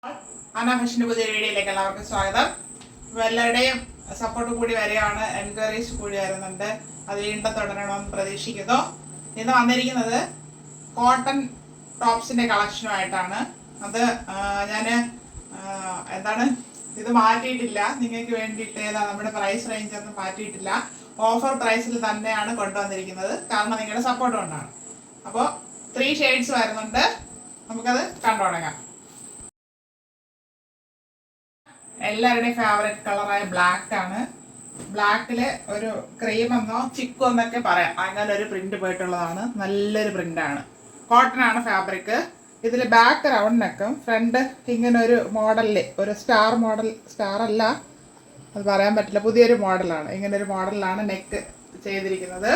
അനാഫാഷന്റെ പുതിയ വീഡിയോയിലേക്ക് എല്ലാവർക്കും സ്വാഗതം. എല്ലാവരുടെയും സപ്പോർട്ട് കൂടി വരികയാണ്, എൻക്വയറീസ് കൂടി വരുന്നുണ്ട്. അത് വീണ്ടും തുടരണമെന്ന് പ്രതീക്ഷിക്കുന്നു. ഇന്ന് വന്നിരിക്കുന്നത് കോട്ടൺ ടോപ്സിന്റെ കളക്ഷനുമായിട്ടാണ്. അത് ഞാൻ ഇത് മാറ്റിയിട്ടില്ല, നിങ്ങൾക്ക് വേണ്ടിയിട്ട് നമ്മുടെ പ്രൈസ് റേഞ്ച് ഒന്നും മാറ്റിയിട്ടില്ല. ഓഫർ പ്രൈസിൽ തന്നെയാണ് കൊണ്ടുവന്നിരിക്കുന്നത്, കാരണം നിങ്ങളുടെ സപ്പോർട്ട് കൊണ്ടാണ്. അപ്പോൾ 3 ഷെയ്ഡ്സ് വരുന്നുണ്ട്, നമുക്കത് കണ്ടു തുടങ്ങാം. എല്ലാവരുടെയും ഫേവറേറ്റ് കളറായ ബ്ലാക്ക് ആണ്. ബ്ലാക്കില് ഒരു ക്രീം എന്നോ ചിക്കോ എന്നൊക്കെ പറയാം, അങ്ങനെ ഒരു പ്രിന്റ് പോയിട്ടുള്ളതാണ്. നല്ലൊരു പ്രിന്റാണ്. കോട്ടൺ ആണ് ഫാബ്രിക്. ഇതിൽ ബാക്ക് റൗണ്ട് നെക്കും ഫ്രണ്ട് ഇങ്ങനെ ഒരു മോഡലില് ഒരു സ്റ്റാർ മോഡൽ, സ്റ്റാർ അല്ല അത് പറയാൻ പറ്റില്ല, പുതിയൊരു മോഡലാണ്. ഇങ്ങനെ ഒരു മോഡലിലാണ് നെക്ക് ചെയ്തിരിക്കുന്നത്.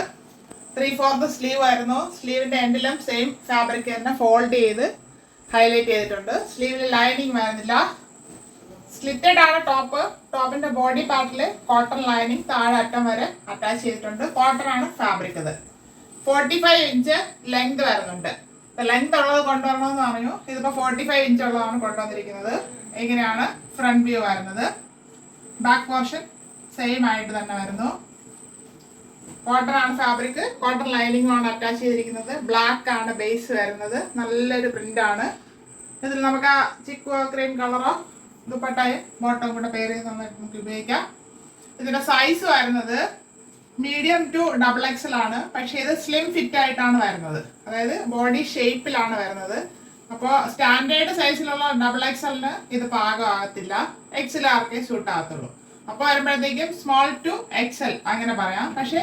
3/4 സ്ലീവ് ആയിരുന്നു. സ്ലീവിന്റെ എൻഡിലും സെയിം ഫാബ്രിക് തന്നെ ഫോൾഡ് ചെയ്ത് ഹൈലൈറ്റ് ചെയ്തിട്ടുണ്ട്. സ്ലീവിൽ ലൈനിങ് വരുന്നില്ല. സ്ലിറ്റഡ് ആണ് ടോപ്പ്. ടോപ്പിന്റെ ബോഡി പാർട്ടിൽ കോട്ടൺ ലൈനിങ് താഴെ അറ്റം വരെ അറ്റാച്ച് ചെയ്തിട്ടുണ്ട്. കോട്ടൺ ആണ് ഫാബ്രിക്. ഇത് 45 ഇഞ്ച് ലെങ്ത് വരുന്നുണ്ട്. ലെങ്ത് ഉള്ളത് കൊണ്ടുവരണമെന്ന് പറഞ്ഞു. ഇതിപ്പോ 45 ഇഞ്ച് ഉള്ളതാണ് കൊണ്ടുവന്നിരിക്കുന്നത്. ഇങ്ങനെയാണ് ഫ്രണ്ട് വ്യൂ വരുന്നത്. ബാക്ക് പോർഷൻ സെയിം ആയിട്ട് തന്നെ വരുന്നു. കോട്ടൺ ആണ് ഫാബ്രിക്. കോട്ടൺ ലൈനിങ് ആണ് അറ്റാച്ച് ചെയ്തിരിക്കുന്നത്. ബ്ലാക്ക് ആണ് ബേസ് വരുന്നത്. നല്ലൊരു പ്രിന്റ് ആണ്. ഇതിൽ നമുക്ക് ആ ചിക്കോ ക്രീം കളറോ ദുപ്പട്ടയും ബോട്ടം കൂടെ പേര് നന്നായിട്ട് നമുക്ക് ഉപയോഗിക്കാം. ഇതിന്റെ സൈസ് വരുന്നത് മീഡിയം ടു XXL ആണ്. പക്ഷേ ഇത് സ്ലിം ഫിറ്റ് ആയിട്ടാണ് വരുന്നത്, അതായത് ബോഡി ഷേപ്പിലാണ് വരുന്നത്. അപ്പോൾ സ്റ്റാൻഡേർഡ് സൈസിലുള്ള XXLന് ഇത് പാകമാകത്തില്ല, XLRക്കേ സൂട്ട് ആകത്തുള്ളൂ. അപ്പോൾ വരുമ്പോഴത്തേക്കും സ്മോൾ ടു XL അങ്ങനെ പറയാം. പക്ഷേ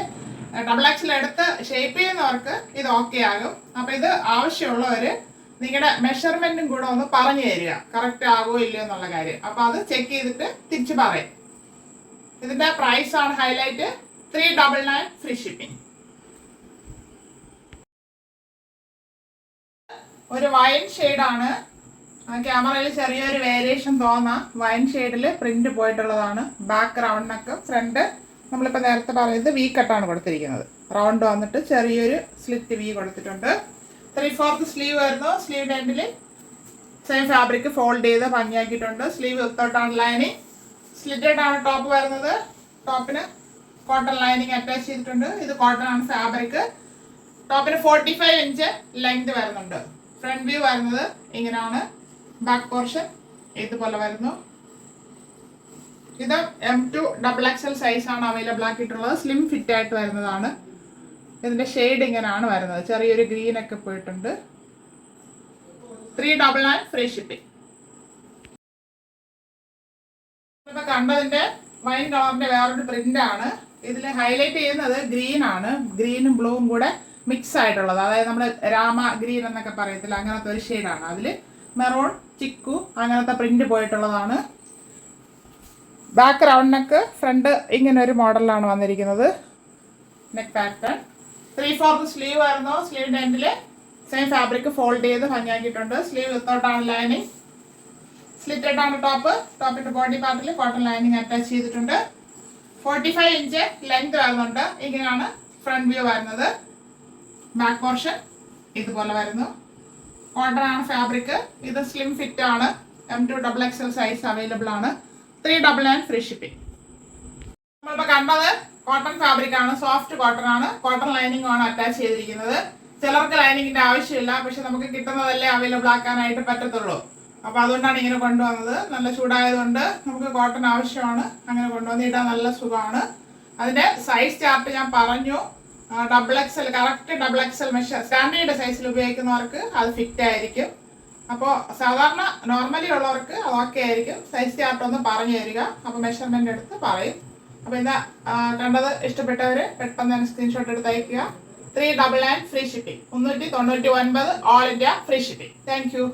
XXL എടുത്ത് ഷേപ്പ് ചെയ്യുന്നവർക്ക് ഇത് ഓക്കെ ആകും. അപ്പോൾ ഇത് ആവശ്യമുള്ളവർ നിങ്ങളുടെ മെഷർമെന്റും കൂടെ ഒന്ന് പറഞ്ഞു തരിക, കറക്റ്റ് ആകുമോ ഇല്ലയോ എന്നുള്ള കാര്യം. അപ്പൊ അത് ചെക്ക് ചെയ്തിട്ട് തിരിച്ചു പറയും. ഇതിന്റെ പ്രൈസ് ആണ് ഹൈലൈറ്റ്. 399 free shipping. ഒരു വൈൻ ഷെയ്ഡാണ്. ക്യാമറയിൽ ചെറിയൊരു വേരിയേഷൻ തോന്നാം. വൈൻ ഷെയ്ഡിൽ പ്രിന്റ് പോയിട്ടുള്ളതാണ്. ബാക്ക് റൗണ്ട് നെക്ക്, ഫ്രണ്ട് നമ്മളിപ്പോൾ നേരത്തെ പറയുന്നത് വി കട്ടാണ് കൊടുത്തിരിക്കുന്നത്. റൗണ്ട് വന്നിട്ട് ചെറിയൊരു സ്ലിറ്റ് വി കൊടുത്തിട്ടുണ്ട്. 3/4 സ്ലീവ് വരുന്നു. സ്ലീവിന്റെ എൻഡിൽ സെയിം ഫാബ്രിക് ഫോൾഡ് ചെയ്ത് ഭംഗിയാക്കിയിട്ടുണ്ട്. സ്ലീവ് വിത്തൗട്ടാണ് ലൈനിങ്. സ്ലിറ്റഡ് ആണ് ടോപ്പ് വരുന്നത്. ടോപ്പിന് കോട്ടൺ ലൈനിങ് അറ്റാച്ച് ചെയ്തിട്ടുണ്ട്. ഇത് കോട്ടൺ ആണ് ഫാബ്രിക്. ടോപ്പിന് 45 ഇഞ്ച് ലെങ്ത് വരുന്നുണ്ട്. ഫ്രണ്ട് വ്യൂ വരുന്നത് ഇങ്ങനെയാണ്. ബാക്ക് പോർഷൻ ഇതുപോലെ വരുന്നു. ഇത് M2 XXL സൈസ് ആണ് അവൈലബിൾ ആക്കിയിട്ടുള്ളത്. സ്ലിം ഫിറ്റ് ആയിട്ട് വരുന്നതാണ്. ഇതിന്റെ ഷെയ്ഡ് ഇങ്ങനെയാണ് വരുന്നത്. ചെറിയൊരു ഗ്രീൻ ഒക്കെ പോയിട്ടുണ്ട്. 399 ഫ്രീ ഷിപ്പിംഗ്. ഇപ്പൊ കണ്ടതിന്റെ വൈൻ കളറിന്റെ വേറൊരു പ്രിന്റ് ആണ്. ഇതിൽ ഹൈലൈറ്റ് ചെയ്യുന്നത് ഗ്രീൻ ആണ്. ഗ്രീനും ബ്ലൂവും കൂടെ മിക്സ് ആയിട്ടുള്ളത്, അതായത് നമ്മൾ രാമ ഗ്രീൻ എന്നൊക്കെ പറയത്തില്ല, അങ്ങനത്തെ ഒരു ഷെയ്ഡാണ്. അതിൽ മെറൂൺ, ചിക്കു അങ്ങനത്തെ പ്രിന്റ് പോയിട്ടുള്ളതാണ്. ബാക്ക് റൗണ്ട് നെക്ക്, ഫ്രണ്ട് ഇങ്ങനെ ഒരു മോഡലിലാണ് വന്നിരിക്കുന്നത്. നെക്ക് പാറ്റേൺ 3/4 സ്ലീവ് ആയിരുന്നു. സ്ലീവിന്റെ എൻഡിൽ സെയിം ഫാബ്രിക് ഫോൾഡ് ചെയ്ത് ഭംഗിയാക്കിയിട്ടുണ്ട്. സ്ലീവ് വിത്തൗട്ടാണ് ലൈനിങ്. സ്ലിറ്റഡ് ആണ് ടോപ്പ്. ടോപ്പിന്റെ ബോഡി പാർട്ടിൽ കോട്ടൺ ലൈനിങ് അറ്റാച്ച് ചെയ്തിട്ടുണ്ട്. 45 ഇഞ്ച് ലെങ്ത് വരുന്നുണ്ട്. ഇങ്ങനെയാണ് ഫ്രണ്ട് വ്യൂ വരുന്നത്. ബാക്ക് പോർഷൻ ഇതുപോലെ വരുന്നു. കോട്ടൺ ആണ് ഫാബ്രിക്. ഇത് സ്ലിം ഫിറ്റ് ആണ്. M2 XXL സൈസ് അവൈലബിൾ ആണ്. 399 ഫ്രീ ഷിപ്പിംഗ്. നമ്മളിപ്പോൾ കണ്ടത് കോട്ടൺ ഫാബ്രിക് ആണ്. സോഫ്റ്റ് കോട്ടൺ ആണ്. കോട്ടൺ ലൈനിങ് ആണ് അറ്റാച്ച് ചെയ്തിരിക്കുന്നത്. ചിലർക്ക് ലൈനിങ്ങിന്റെ ആവശ്യമില്ല, പക്ഷെ നമുക്ക് കിട്ടുന്നതല്ലേ അവൈലബിൾ ആക്കാനായിട്ട് പറ്റത്തുള്ളൂ. അപ്പൊ അതുകൊണ്ടാണ് ഇങ്ങനെ കൊണ്ടുവന്നത്. നല്ല ചൂടായതുകൊണ്ട് നമുക്ക് കോട്ടൺ ആവശ്യമാണ്. അങ്ങനെ കൊണ്ടുവന്നിട്ടാൽ നല്ല സുഖമാണ്. അതിന്റെ സൈസ് ചാർട്ട് ഞാൻ പറഞ്ഞു. XXL correct XXL measure standard സൈസിൽ ഉപയോഗിക്കുന്നവർക്ക് അത് ഫിറ്റ് ആയിരിക്കും. അപ്പോൾ സാധാരണ നോർമലി ഉള്ളവർക്ക് അത് ഓക്കെ ആയിരിക്കും. സൈസ് ചാർട്ട് ഒന്ന് പറഞ്ഞു തരിക, അപ്പോൾ മെഷർമെന്റ് എടുത്ത് പറയും. അപ്പോൾ ഇന്ന് കണ്ടത് ഇഷ്ടപ്പെട്ടവർ പെട്ടെന്ന് തന്നെ സ്ക്രീൻഷോട്ട് എടുത്ത് അയക്കുക. 399 free shipping. 399 all India free shipping. Thank you.